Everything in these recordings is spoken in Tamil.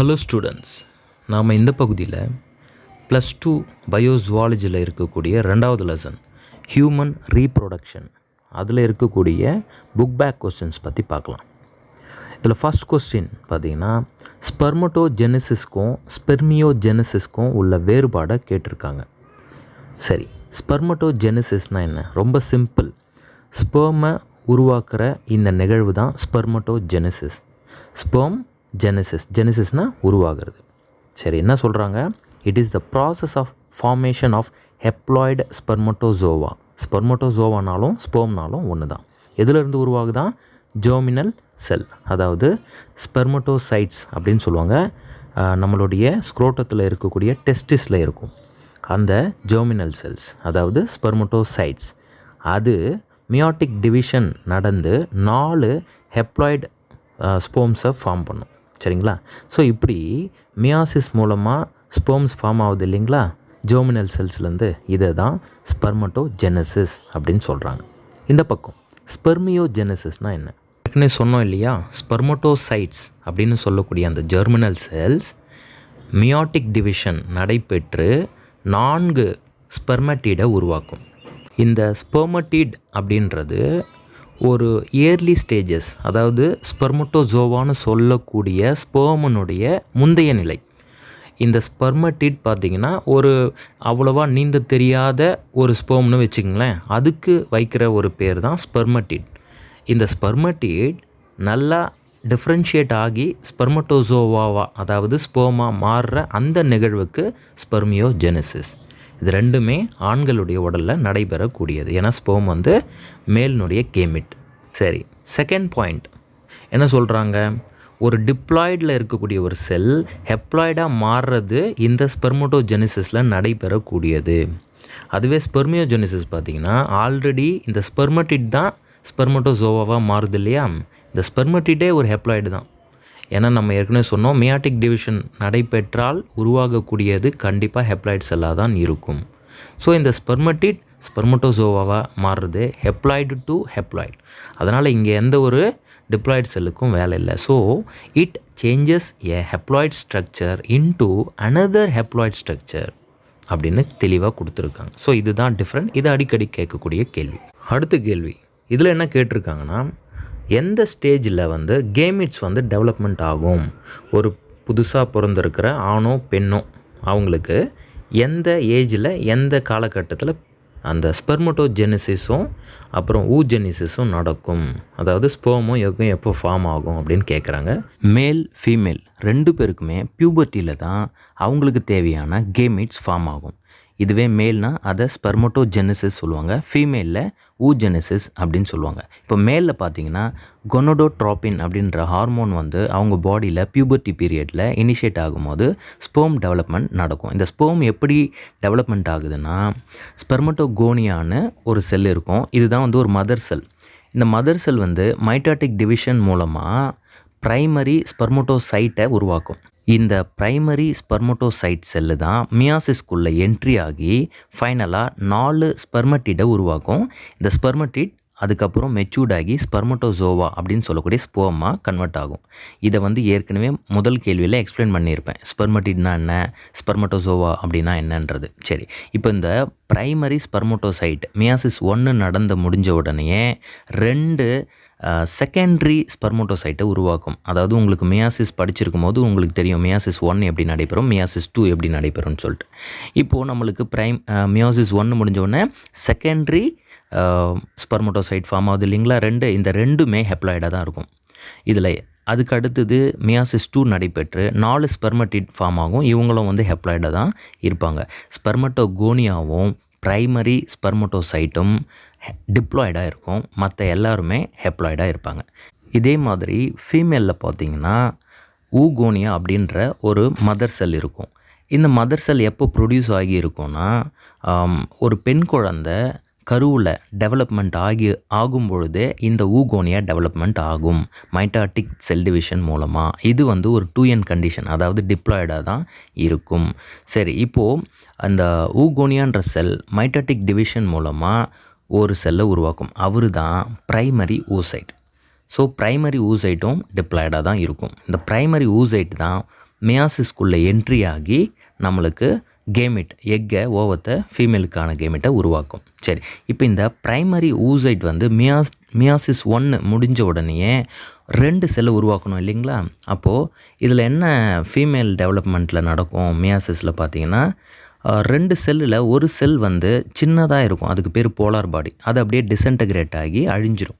ஹலோ ஸ்டூடெண்ட்ஸ், நாம் இந்த பகுதியில் +2 பயோசுவாலஜியில் இருக்கக்கூடிய 2வது லெசன் ஹியூமன் ரீப்ரொடக்ஷன் அதில் இருக்கக்கூடிய புக் பேக் கொஸ்டின்ஸ் பற்றி பார்க்கலாம். இதில் ஃபஸ்ட் கொஸ்டின் பார்த்திங்கன்னா ஸ்பெர்மட்டோஜெனிசிஸ்க்கும் ஸ்பெர்மியோஜெனிசிஸ்க்கும் உள்ள வேறுபாடை கேட்டிருக்காங்க. சரி, ஸ்பெர்மட்டோஜெனிசிஸ்னால் என்ன? ரொம்ப சிம்பிள். ஸ்பெர்மை உருவாக்குற இந்த நிகழ்வு தான் ஸ்பெர்மட்டோஜெனிசிஸ். ஸ்பெர்ம் ஜெனிசிஸ்னால் உருவாகிறது. சரி, என்ன சொல்கிறாங்க? It is the process of formation of haploid spermatozoa. ஸ்பெர்மட்டோசோவானாலும் ஸ்பெர்ம்னாலும் ஒன்று தான். எதுலேருந்து உருவாகுதான்? ஜெர்மினல் செல், அதாவது ஸ்பெர்மட்டோசைட்ஸ் அப்படின்னு சொல்லுவாங்க. நம்மளுடைய ஸ்க்ரோட்டத்தில் இருக்கக்கூடிய டெஸ்டிஸில் இருக்கும் அந்த ஜெர்மினல் செல்ஸ், அதாவது ஸ்பெர்மட்டோசைட்ஸ். அது மியாட்டிக் டிவிஷன் நடந்து 4 ஹெப்ளாய்டு ஸ்பெர்ம்ஸை ஃபார்ம் பண்ணும். சரிங்களா? ஸோ இப்படி மியாசிஸ் மூலமாக ஸ்பெர்ம்ஸ் ஃபார்ம் ஆகுது இல்லைங்களா, ஜெர்மினல் செல்ஸ்லேருந்து. இதை தான் ஸ்பெர்மட்டோஜெனிசிஸ் அப்படின்னு சொல்கிறாங்க. இந்த பக்கம் ஸ்பெர்மியோஜெனிசிஸ்னால் என்ன? ஏற்கனவே சொன்னோம் இல்லையா, ஸ்பெர்மட்டோசைட்ஸ் அப்படின்னு சொல்லக்கூடிய அந்த ஜெர்மினல் செல்ஸ் மியாட்டிக் டிவிஷன் நடைபெற்று 4 ஸ்பெர்மட்டீடை உருவாக்கும். இந்த ஸ்பெர்மட்டீட் அப்படின்றது ஒரு இயர்லி ஸ்டேஜஸ், அதாவது ஸ்பெர்மட்டோசோவான்னு சொல்லக்கூடிய ஸ்பெர்மனுடைய முந்தைய நிலை. இந்த ஸ்பெர்மட்டீட் பார்த்திங்கன்னா ஒரு அவ்வளோவா நீந்த தெரியாத ஒரு ஸ்பெர்ம்னு வச்சுக்கங்களேன், அதுக்கு வைக்கிற ஒரு பேர் தான் ஸ்பெர்மட்டீட். இந்த ஸ்பெர்மட்டீட் நல்லா டிஃப்ரென்ஷியேட் ஆகி ஸ்பெர்மட்டோசோவாவா, அதாவது ஸ்பெர்மாக மாறுற அந்த நிகழ்வுக்கு ஸ்பெர்மியோஜெனிசிஸ். இது ரெண்டுமே ஆண்களுடைய உடலில் நடைபெறக்கூடியது. ஏன்னா ஸ்பெர்ம் வந்து மேலினுடைய கேமிட். சரி, செகண்ட் பாயிண்ட் என்ன சொல்கிறாங்க? ஒரு டிப்ளாய்டில் இருக்கக்கூடிய ஒரு செல் ஹெப்ளாய்டாக மாறுறது இந்த ஸ்பெர்மட்டோஜெனிசிஸில் நடைபெறக்கூடியது. அதுவே ஸ்பெர்மியோஜெனிசிஸ் பார்த்திங்கன்னா ஆல்ரெடி இந்த ஸ்பெர்மட்டிட் தான் ஸ்பெர்மட்டோசோவாவாக மாறுது இல்லையா, இந்த ஸ்பெர்மட்டிட்டே ஒரு ஹெப்ளாய்டு தான். ஏன்னா நம்ம ஏற்கனவே சொன்னோம், மியாட்டிக் டிவிஷன் நடைபெற்றால் உருவாகக்கூடியது கண்டிப்பாக ஹெப்ளாய்டு செல்லாக தான் இருக்கும். ஸோ இந்த ஸ்பெர்மட்டிட் ஸ்பெர்மட்டோசோவாவாக மாறுறது ஹெப்ளாய்டு டு ஹெப்ளாய்டு. அதனால் இங்கே எந்த ஒரு டிப்ளாய்டு செல்லுக்கும் வேலை இல்லை. So it changes a haploid structure into another haploid structure அப்படின்னு தெளிவாக கொடுத்துருக்காங்க. ஸோ இதுதான் டிஃப்ரெண்ட். இது அடிக்கடி கேட்கக்கூடிய கேள்வி. அடுத்த கேள்வி இதில் என்ன கேட்டிருக்காங்கன்னா, எந்த ஸ்டேஜில் வந்து கேமிட்ஸ் வந்து டெவலப்மெண்ட் ஆகும்? ஒரு புதுசாக பிறந்திருக்கிற ஆணோ பெண்ணோ அவங்களுக்கு எந்த ஏஜில் எந்த காலகட்டத்தில் அந்த ஸ்பெர்மட்டோஜெனிசிஸும் அப்புறம் ஊஜெனிசிஸும் நடக்கும், அதாவது ஸ்பெர்மும் எக்கும் எப்போ ஃபார்ம் ஆகும் அப்படின்னு கேட்குறாங்க. மேல் ஃபீமேல் 2 பேருக்குமே பியூபர்ட்டியில் தான் அவங்களுக்கு தேவையான கேமிட்ஸ் ஃபார்ம் ஆகும். இதுவே மேல்னால் அதை ஸ்பெர்மட்டோஜெனிசிஸ் சொல்லுவாங்க, ஃபீமேலில் ஊஜெனிசிஸ் அப்படின்னு சொல்லுவாங்க. இப்போ மேலில் பார்த்தீங்கன்னா கொனோடோட்ரோபின் அப்படின்ற ஹார்மோன் வந்து அவங்க பாடியில் பியூபர்ட்டி பீரியடில் இனிஷியேட் ஆகும்போது ஸ்பெர்ம் டெவலப்மெண்ட் நடக்கும். இந்த ஸ்பெர்ம் எப்படி டெவலப்மெண்ட் ஆகுதுன்னா, ஸ்பெர்மட்டோகோனியான்னு ஒரு செல் இருக்கும். இதுதான் வந்து ஒரு மதர் செல். இந்த மதர் செல் வந்து மைட்டாட்டிக் டிவிஷன் மூலமாக ப்ரைமரி ஸ்பெர்மட்டோசைட்டை உருவாக்கும். இந்த ப்ரைமரி ஸ்பெர்மட்டோசைட் செல்லு தான் மியாசிஸ்குள்ளே என்ட்ரி ஆகி ஃபைனலாக 4 ஸ்பெர்மட்டிடை உருவாக்கும். இந்த ஸ்பெர்மட்டிட் அதுக்கப்புறம் மெச்சூர்ட் ஆகி ஸ்பெர்மட்டோசோவா அப்படின்னு சொல்லக்கூடிய ஸ்பெர்மாக கன்வெர்ட் ஆகும். இதை வந்து ஏற்கனவே முதல் கேள்வியில் எக்ஸ்பிளைன் பண்ணியிருப்பேன். ஸ்பெர்மட்டிட்னா என்ன, ஸ்பெர்மட்டோசோவா அப்படின்னா என்னன்றது. சரி, இப்போ இந்த ப்ரைமரி ஸ்பெர்மட்டோசைட் மியாசிஸ் 1 நடந்து முடிஞ்ச உடனே 2 செகண்டரி ஸ்பெர்மட்டோசைட்டை உருவாக்கும். அதாவது உங்களுக்கு மியாசிஸ் படிச்சிருக்கும் போது உங்களுக்கு தெரியும் மியாசிஸ் 1 எப்படி நடைபெறும், மியாசிஸ் 2 எப்படி நடைபெறும்னு சொல்லிட்டு. இப்போது நம்மளுக்கு மியாசிஸ் 1 முடிஞ்சோடனே செகண்டரி ஸ்பெர்மட்டோசைட் ஃபார்ம் ஆகுது இல்லைங்களா, 2. இந்த 2மே ஹெப்ளாய்டாக தான் இருக்கும். இதில் அதுக்கு அடுத்தது மியாசிஸ் 2 நடைபெற்று 4 ஸ்பெர்மட்டிட் ஃபார்ம் ஆகும். இவங்களும் வந்து ஹெப்ளாய்டாக தான் இருப்பாங்க. ஸ்பெர்மட்டோகோனியாவும் ப்ரைமரி ஸ்பெர்மட்டோசைட்டும் டிப்ளாய்டாக இருக்கும், மற்ற எல்லாருமே ஹெப்ளாய்டாக இருப்பாங்க. இதே மாதிரி ஃபீமேலில் பார்த்திங்கன்னா ஊகோனியா அப்படின்ற ஒரு மதர் செல் இருக்கும். இந்த மதர் செல் எப்போ ப்ரொடியூஸ் ஆகி இருக்கும்னா, ஒரு பெண் குழந்தை கருவில் டெவலப்மெண்ட் ஆகும் பொழுதே இந்த ஊகோனியா டெவலப்மெண்ட் ஆகும் மைட்டாட்டிக் செல் டிவிஷன் மூலமாக. இது வந்து ஒரு 2n கண்டிஷன், அதாவது டிப்ளாய்டாக தான் இருக்கும். சரி, இப்போது அந்த ஊகோனியான்ற செல் மைட்டாட்டிக் டிவிஷன் மூலமாக ஒரு செல்லை உருவாக்கும். அவர் தான் ப்ரைமரி ஊசைட். ஸோ ப்ரைமரி ஊசைட்டும் டிப்ளாய்டாக தான் இருக்கும். இந்த ப்ரைமரி ஊசைட் தான் மியாசிஸ்குள்ளே என்ட்ரி ஆகி நம்மளுக்கு கேமிட் எக்கை ஓவத்தை ஃபீமேலுக்கான கேமிட்டை உருவாக்கும். சரி, இப்போ இந்த ப்ரைமரி ஊசைட் வந்து மியாசிஸ் 1 முடிஞ்ச உடனேயே 2 செல்லை உருவாக்கணும் இல்லைங்களா? அப்போது இதில் என்ன ஃபீமேல் டெவலப்மெண்ட்டில் நடக்கும் மியாசிஸில் பார்த்தீங்கன்னா, 2 செல்லில் ஒரு செல் வந்து சின்னதாக இருக்கும், அதுக்கு பேர் போலார் பாடி, அது அப்படியே டிசன்டகிரேட் ஆகி அழிஞ்சிரும்.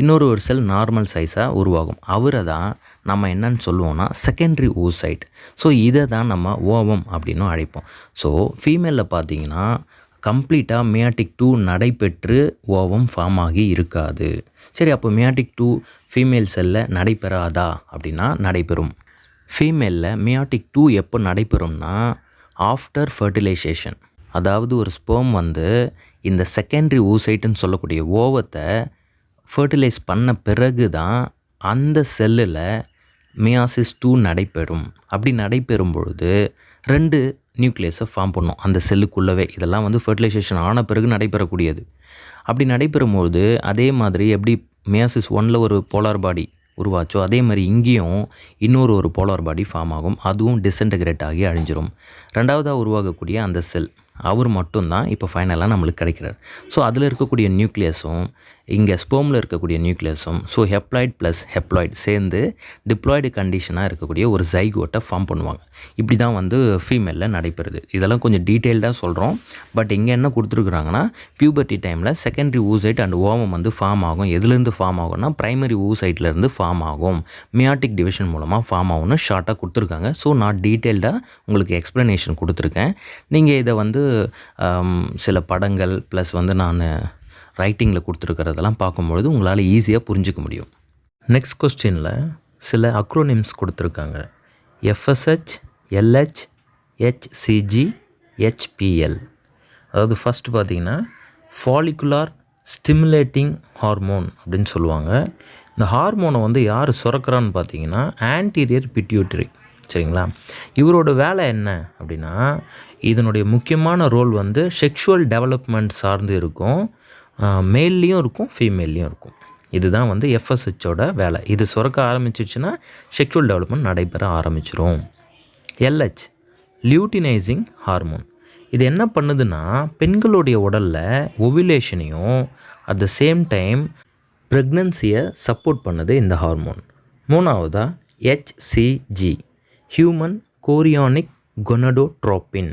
இன்னொரு செல் நார்மல் சைஸாக உருவாகும். அவரை தான் நம்ம என்னன்னு சொல்லுவோம்னா செகண்டரி ஊசைட். ஸோ இதை தான் நம்ம ஓவம் அப்படின்னும் அழைப்போம். ஸோ ஃபீமேலில் பார்த்தீங்கன்னா கம்ப்ளீட்டாக மியாட்டிக் 2 நடைபெற்று ஓவம் ஃபார்ம் ஆகி இருக்காது. சரி, அப்போ மியாட்டிக் 2 ஃபீமேல் செல்லில் நடைபெறாதா அப்படின்னா நடைபெறும். ஃபீமேலில் மியாட்டிக் 2 எப்போ நடைபெறும்னா ஆஃப்டர் ஃபர்டிலைசேஷன். அதாவது ஒரு ஸ்பெர்ம் வந்து இந்த செகண்டரி ஊசைட்டுன்னு சொல்லக்கூடிய ஓவத்தை ஃபர்டிலைஸ் பண்ண பிறகு தான் அந்த செல்லில் மியாசிஸ் 2 நடைபெறும். அப்படி நடைபெறும் பொழுது 2 நியூக்ளியஸை ஃபார்ம் பண்ணும் அந்த செல்லுக்குள்ளவே. இதெல்லாம் வந்து ஃபர்டிலைசேஷன் ஆன பிறகு நடைபெறக்கூடியது. அப்படி நடைபெறும்போது அதே மாதிரி எப்படி மியாசிஸ் 1ல் ஒரு போலார் பாடி உருவாச்சோ அதே மாதிரி இங்கேயும் இன்னொரு போலார் பாடி ஃபார்ம் ஆகும். அதுவும் டிசன்டகிரேட் ஆகி அழிஞ்சிரும். ரெண்டாவதாக உருவாகக்கூடிய அந்த செல் அவர் மட்டும்தான் இப்போ ஃபைனலாக நம்மளுக்கு கிடைக்கிறார். ஸோ அதில் இருக்கக்கூடிய நியூக்ளியஸும் இங்கே ஸ்பெர்மில் இருக்கக்கூடிய நியூக்ளியஸும் ஸோ ஹெப்ளாய்ட் ப்ளஸ் ஹெப்ளாய்ட் சேர்ந்து டிப்ளாய்டு கண்டிஷனாக இருக்கக்கூடிய ஒரு ஜைகோட்டை ஃபார்ம் பண்ணுவாங்க. இப்படி தான் வந்து ஃபீமேலில் நடைபெறுது. இதெல்லாம் கொஞ்சம் டீட்டெயில்டாக சொல்கிறோம். பட் இங்கே என்ன கொடுத்துருக்குறாங்கன்னா பியூபர்ட்டி டைமில் செகண்டரி ஊசைட் அண்ட் ஓவம் வந்து ஃபார்ம் ஆகும். எதுலேருந்து ஃபார்ம் ஆகும்னா ப்ரைமரி ஊசைட்லேருந்து ஃபார்ம் ஆகும், மியாட்டிக் டிவிஷன் மூலமாக ஃபார்ம் ஆகும்னு ஷார்ட்டாக கொடுத்துருக்காங்க. ஸோ நான் டீட்டெயில்டாக உங்களுக்கு எக்ஸ்ப்ளனேஷன் கொடுத்துருக்கேன். நீங்கள் இதை வந்து சில படங்கள் ப்ளஸ் வந்து நான் ரைட்டிங்கில் கொடுத்துருக்கிறதெல்லாம் பார்க்கும்பொழுது உங்களால் ஈஸியாக புரிஞ்சிக்க முடியும். நெக்ஸ்ட் கொஸ்டினில் சில அக்ரோனிம்ஸ் கொடுத்துருக்காங்க. FSH, LH, HCG, HPL. அதாவது ஃபஸ்ட்டு பார்த்திங்கன்னா ஃபாலிகுலார் ஸ்டிமுலேட்டிங் ஹார்மோன் அப்படின்னு சொல்லுவாங்க. இந்த ஹார்மோனை வந்து யார் சுரக்கிறான்னு பார்த்தீங்கன்னா ஆன்டீரியர் பிட்யூட்டரி. சரிங்களா? இவரோட வேலை என்ன அப்படின்னா இதனுடைய முக்கியமான ரோல் வந்து செக்ஷுவல் டெவலப்மெண்ட் சார்ந்து இருக்கும். மேல்லையும் இருக்கும், ஃபீமேல்லையும் இருக்கும். இதுதான் வந்து FSHோட வேலை. இது சுரக்க ஆரம்பிச்சிச்சுன்னா செக்ஷுவல் டெவலப்மெண்ட் நடைபெற ஆரம்பிச்சிரும். LH luteinizing hormone. இது என்ன பண்ணுதுன்னா பெண்களுடைய உடலில் ஓவிலேஷனையும் அட் த சேம் டைம் ப்ரெக்னன்சியை சப்போர்ட் பண்ணுது இந்த ஹார்மோன். மூணாவதாக HCG ஹியூமன் கோரியானிக் கொனடோட்ரோபின்.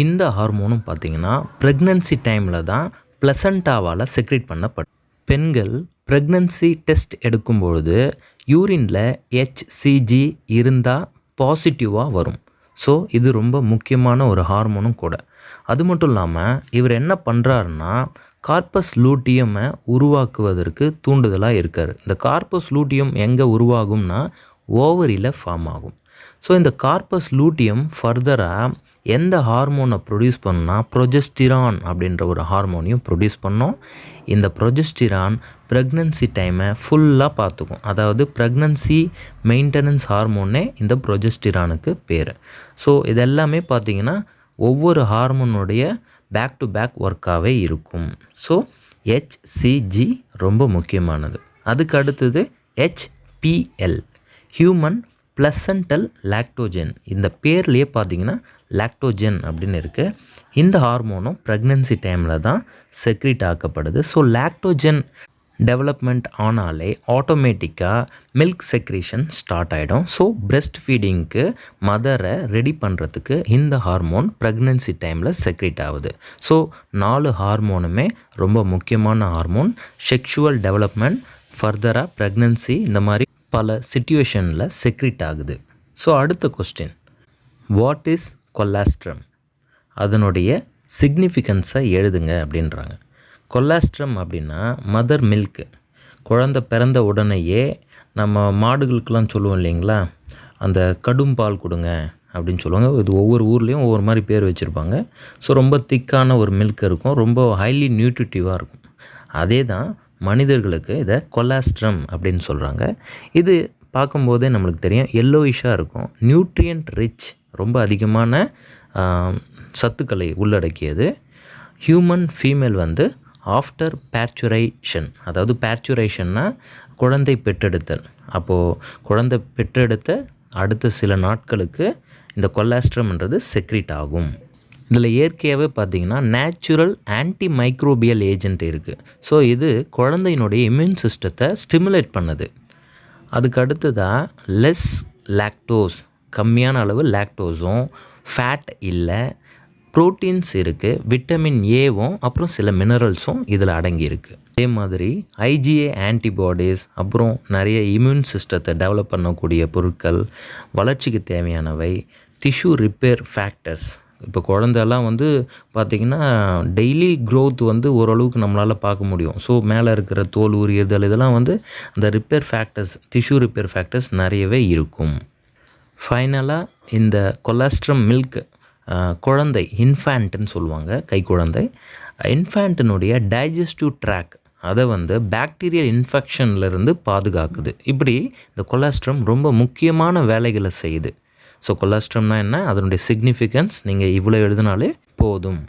இந்த ஹார்மோனும் பார்த்திங்கன்னா ப்ரெக்னன்சி டைமில் தான் ப்ளசண்டாவால் செக்ரேட் பண்ணப்படும். பெண்கள் ப்ரெக்னன்சி டெஸ்ட் எடுக்கும்பொழுது யூரினில் HCG இருந்தால் பாசிட்டிவாக வரும். ஸோ இது ரொம்ப முக்கியமான ஒரு ஹார்மோனும் கூட. அது மட்டும் இல்லாமல் இவர் என்ன பண்ணுறாருன்னா கார்பஸ் லூட்டியமை உருவாக்குவதற்கு தூண்டுதலாக இருக்கார். இந்த கார்பஸ் லூட்டியம் எங்கே உருவாகும்னா ஓவரியில் ஃபார்ம் ஆகும். ஸோ இந்த கார்பஸ் லூட்டியம் ஃபர்தராக எந்த ஹார்மோனை ப்ரொடியூஸ் பண்ணால் ப்ரொஜெஸ்டிரான் அப்படின்ற ஒரு ஹார்மோனையும் ப்ரொடியூஸ் பண்ணோம். இந்த ப்ரொஜெஸ்டிரான் ப்ரெக்னன்சி டைமை ஃபுல்லாக பார்த்துக்கும். அதாவது ப்ரெக்னன்சி மெயின்டெனன்ஸ் ஹார்மோனே இந்த ப்ரொஜெஸ்டிரானுக்கு பேர். ஸோ இதெல்லாமே பார்த்திங்கன்னா ஒவ்வொரு ஹார்மோனுடைய பேக் டு பேக் ஒர்க்காகவே இருக்கும். ஸோ HCG ரொம்ப முக்கியமானது. அதுக்கு அடுத்தது HPL ஹியூமன் ப்ளசன்டல் லாக்டோஜன். இந்த பேர்லேயே பார்த்தீங்கன்னா லாக்டோஜன் அப்படின்னு இருக்குது. இந்த ஹார்மோனும் ப்ரெக்னன்சி டைமில் தான் செக்ரீட் ஆக்கப்படுது. ஸோ லாக்டோஜன் டெவலப்மெண்ட் ஆனாலே ஆட்டோமேட்டிக்காக மில்க் செக்ரீஷன் ஸ்டார்ட் ஆகிடும். ஸோ பிரெஸ்ட் ஃபீடிங்க்கு மதரை ரெடி பண்ணுறதுக்கு இந்த ஹார்மோன் ப்ரெக்னன்சி டைமில் செக்ரீட் ஆகுது. ஸோ 4 ஹார்மோனுமே ரொம்ப முக்கியமான ஹார்மோன். செக்ஷுவல் டெவலப்மெண்ட் ஃபர்தராக ப்ரெக்னன்சி இந்த மாதிரி பல சிச்சுவேஷனில் செக்ரீட் ஆகுது. ஸோ அடுத்த கொஸ்டின், வாட் இஸ் கொலாஸ்ட்ரம்? அதனுடைய சிக்னிஃபிகன்ஸை எழுதுங்க அப்படின்றாங்க. கொலாஸ்ட்ரம் அப்படின்னா மதர் மில்க்கு. குழந்தை பிறந்த உடனேயே நம்ம மாடுகளுக்கெலாம் சொல்லுவோம் இல்லைங்களா, அந்த கடும் பால் கொடுங்க அப்படின்னு சொல்லுவாங்க. இது ஒவ்வொரு ஊர்லேயும் ஒவ்வொரு மாதிரி பேர் வச்சுருப்பாங்க. ஸோ ரொம்ப திக்கான ஒரு மில்க் இருக்கும், ரொம்ப ஹைலி நியூட்ரிட்டிவாக இருக்கும். அதே தான் மனிதர்களுக்கு இதை கொலாஸ்ட்ரம் அப்படின்னு சொல்கிறாங்க. இது பார்க்கும்போதே நம்மளுக்கு தெரியும், எல்லோயிஷாக இருக்கும், நியூட்ரியன்ட் ரிச், ரொம்ப அதிகமான சத்துக்களை உள்ளடக்கியது. ஹியூமன் ஃபீமேல் வந்து ஆஃப்டர் பேர்ச்சுரேஷன், அதாவது பேர்ச்சுரேஷன்னா குழந்தை பெற்றெடுத்தல். அப்போது குழந்தை பெற்றெடுத்த அடுத்த சில நாட்களுக்கு இந்த கொலாஸ்ட்ரம்ன்றது செக்ரீட் ஆகும். இதில் இயற்கையாகவே பார்த்திங்கன்னா நேச்சுரல் ஆன்டி மைக்ரோபியல் ஏஜென்ட் இருக்குது. ஸோ இது குழந்தையினுடைய இம்யூன் சிஸ்டத்தை ஸ்டிமுலேட் பண்ணுது. அதுக்கு அடுத்ததாக லெஸ் லாக்டோஸ், கம்மியான அளவு லாக்டோஸும் ஃபேட் இல்லை, ப்ரோட்டீன்ஸ் இருக்குது, விட்டமின் ஏவும் அப்புறம் சில மினரல்ஸும் இதில் அடங்கியிருக்கு. அதே மாதிரி ஐஜிஏ ஆன்டிபாடிஸ், அப்புறம் நிறைய இம்யூன் சிஸ்டத்தை டெவலப் பண்ணக்கூடிய பொருட்கள், வளர்ச்சிக்கு தேவையானவை, டிஷ்யூ ரிப்பேர் ஃபேக்டர்ஸ். இப்போ குழந்தெல்லாம் பார்த்திங்கன்னா டெய்லி க்ரோத் ஓரளவுக்கு நம்மளால் பார்க்க முடியும். ஸோ மேலே இருக்கிற தோல் உரியுதல் இதெல்லாம் அந்த repair factors, tissue repair factors நிறையவே இருக்கும். ஃபைனலாக இந்த கொலாஸ்ட்ரம் மில்க் குழந்தை, இன்ஃபேண்ட்டுன்னு சொல்லுவாங்க, கைக்குழந்தை, இன்ஃபேண்ட்டினுடைய டைஜஸ்டிவ் ட்ராக் அதை பாக்டீரியல் இன்ஃபெக்ஷன்லேருந்து பாதுகாக்குது. இப்படி இந்த கொலாஸ்ட்ரம் ரொம்ப முக்கியமான வேலைகளை செய்யுது. ஸோ கொலாஸ்ட்ரம்னா என்ன, அதனுடைய சிக்னிஃபிகன்ஸ் நீங்கள் இவ்வளோ எழுதினாலே போதும்.